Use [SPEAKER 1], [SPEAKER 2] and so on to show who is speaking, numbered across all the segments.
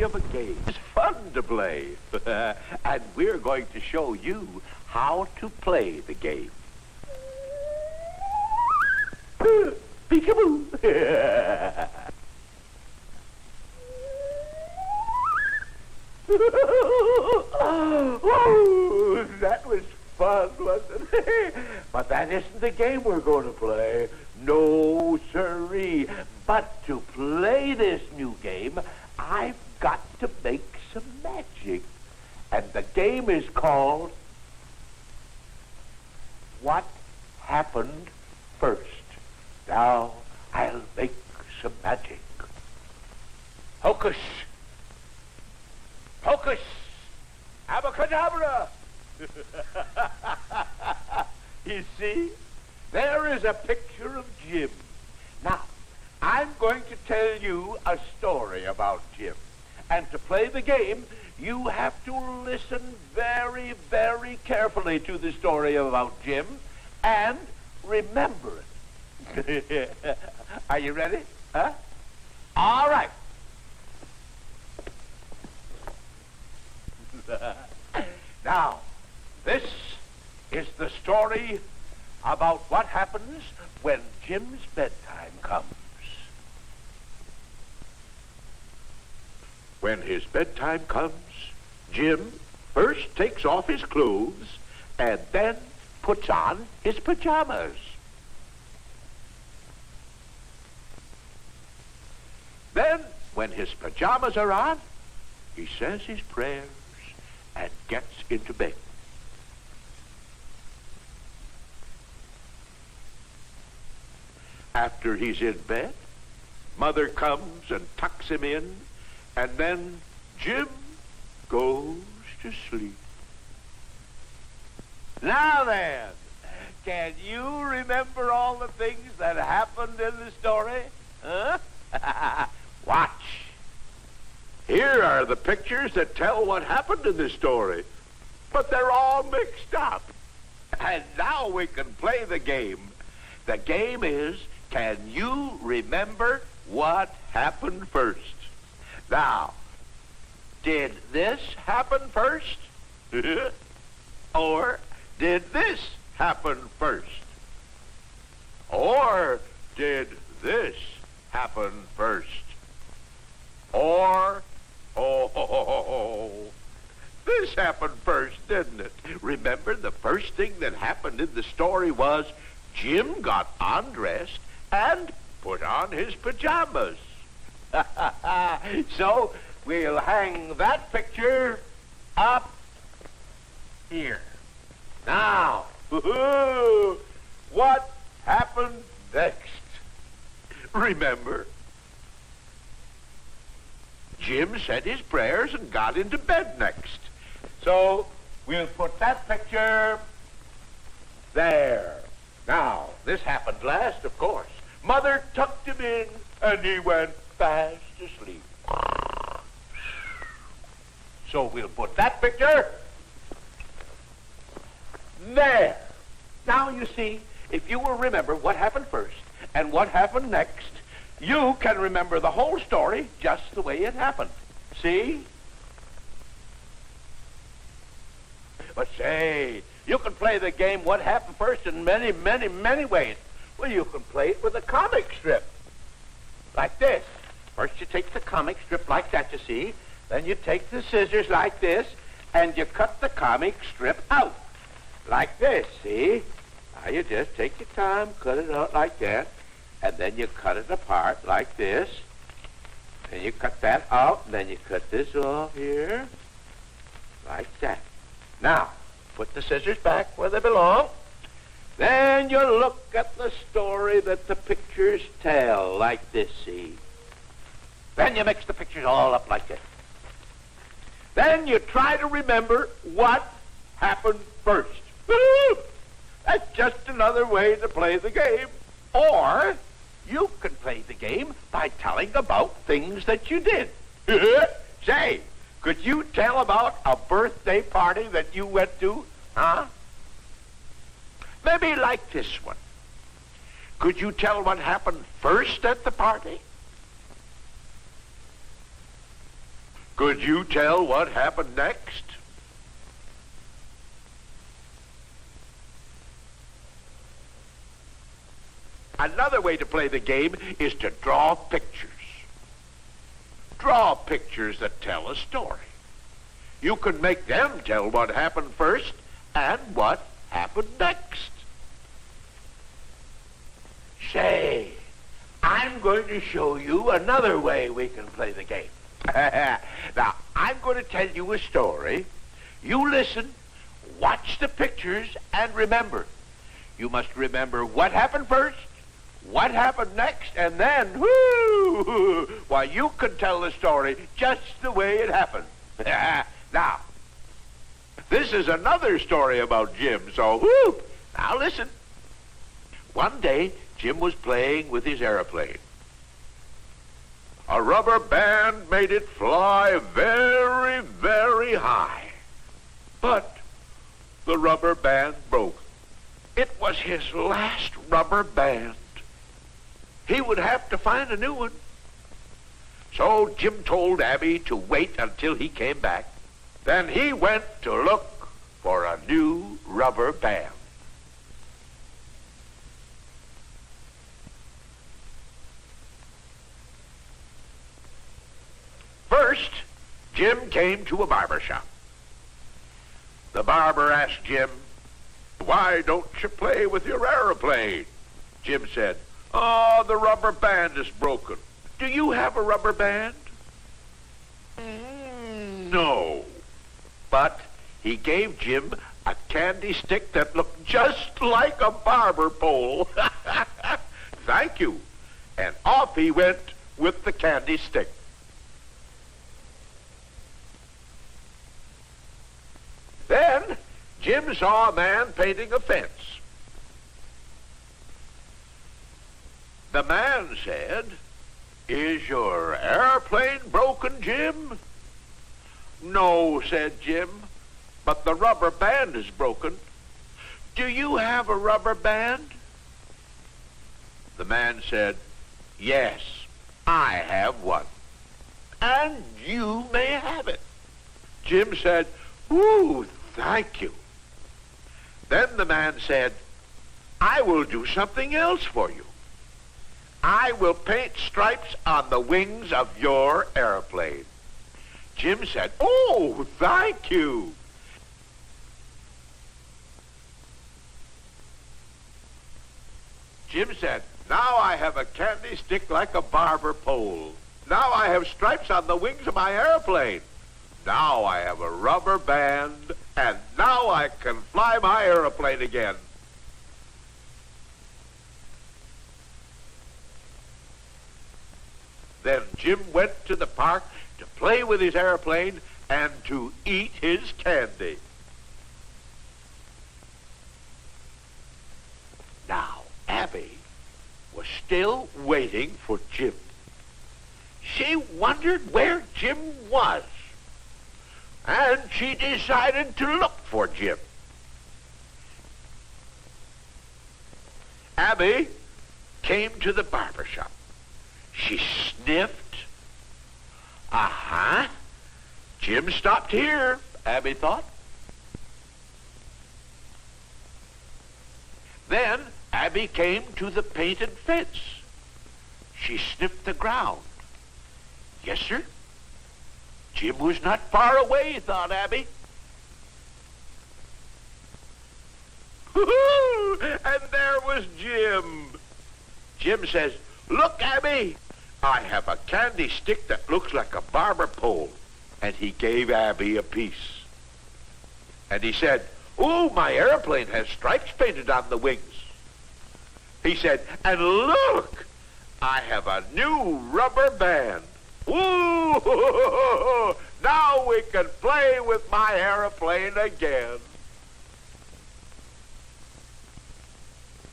[SPEAKER 1] story of a game. It's fun to play. And we're going to show you how to play the game. Peekaboo. Oh, that was fun, wasn't it? But that isn't the game we're going to play. No, sirree. But to play this new game, I've got to make some magic. And the game is called What Happened First. Now, I'll make some magic. Hocus! Hocus! Abracadabra! You see? There is a picture of Jim. Now, I'm going to tell you a story about Jim. And to play the game, you have to listen very, very carefully to the story about Jim and remember it. Are you ready? Huh? All right. Now, this is the story about what happens when Jim's bedtime comes. When his bedtime comes, Jim first takes off his clothes and then puts on his pajamas. Then, when his pajamas are on, he says his prayers and gets into bed. After he's in bed, Mother comes and tucks him in, and then Jim goes to sleep. Now then, can you remember all the things that happened in the story? Huh? Watch. Here are the pictures that tell what happened in this story, but they're all mixed up. And now we can play the game. The game is, can you remember what happened first? Now, did this happen first? Or did this happen first? Or did this happen first? Or, this happened first, didn't it? Remember, the first thing that happened in the story was Jim got undressed and put on his pajamas. So we'll hang that picture up here. Now, what happened next? Remember, Jim said his prayers and got into bed next. So we'll put that picture there. Now, this happened last, of course. Mother tucked him in, and he went fast asleep. So we'll put that picture there. Now, you see, if you will remember what happened first and what happened next, you can remember the whole story just the way it happened. See? But say, you can play the game What Happened First in many, many, many ways. Well, you can play it with a comic strip. Like this. First you take the comic strip like that, you see. Then you take the scissors like this, and you cut the comic strip out. Like this, see? Now you just take your time, cut it out like that, and then you cut it apart like this. Then you cut that out, and then you cut this off here. Like that. Now, put the scissors back where they belong. Then you look at the story that the pictures tell, like this, see? Then you mix the pictures all up like this. Then you try to remember what happened first. That's just another way to play the game. Or you can play the game by telling about things that you did. Say, could you tell about a birthday party that you went to? Huh? Maybe like this one. Could you tell what happened first at the party? Could you tell what happened next? Another way to play the game is to draw pictures. Draw pictures that tell a story. You can make them tell what happened first and what happened next. Say, I'm going to show you another way we can play the game. Now, I'm going to tell you a story. You listen, watch the pictures, and remember. You must remember what happened first, what happened next, and then, whoo, well, you can tell the story just the way it happened. Now, this is another story about Jim, so, now listen. One day, Jim was playing with his airplane. A rubber band made it fly very, very high. But the rubber band broke. It was his last rubber band. He would have to find a new one. So Jim told Abby to wait until he came back. Then he went to look for a new rubber band. First, Jim came to a barber shop. The barber asked Jim, "Why don't you play with your airplane?" Jim said, "Oh, the rubber band is broken. Do you have a rubber band?" No. But he gave Jim a candy stick that looked just like a barber pole. Thank you. And off he went with the candy stick. Then Jim saw a man painting a fence. The man said, "Is your airplane broken, Jim?" "No," said Jim, "but the rubber band is broken. Do you have a rubber band?" The man said, "Yes, I have one, and you may have it." Jim said, "Ooh, thank you." Then the man said, "I will do something else for you. I will paint stripes on the wings of your airplane." Jim said, "Oh, thank you." Jim said, "Now I have a candy stick like a barber pole. Now I have stripes on the wings of my airplane. Now I have a rubber band, and now I can fly my airplane again." Then Jim went to the park to play with his airplane and to eat his candy. Now, Abby was still waiting for Jim. She wondered where Jim was, and she decided to look for Jim. Abby came to the barber shop. She sniffed. Uh-huh. Jim stopped here, Abby thought. Then Abby came to the painted fence. She sniffed the ground. Yes, sir. Jim was not far away, thought Abby. And there was Jim. Jim says, "Look, Abby, I have a candy stick that looks like a barber pole." And he gave Abby a piece. And he said, "Oh, my airplane has stripes painted on the wings." He said, "And look, I have a new rubber band. Ooh, now we can play with my airplane again."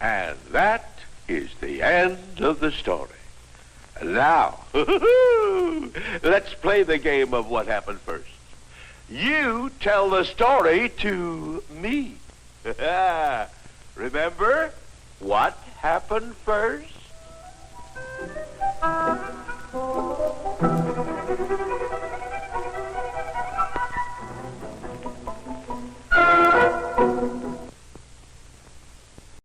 [SPEAKER 1] And that is the end of the story. Now, let's play the game of what happened first. You tell the story to me. Remember what happened first?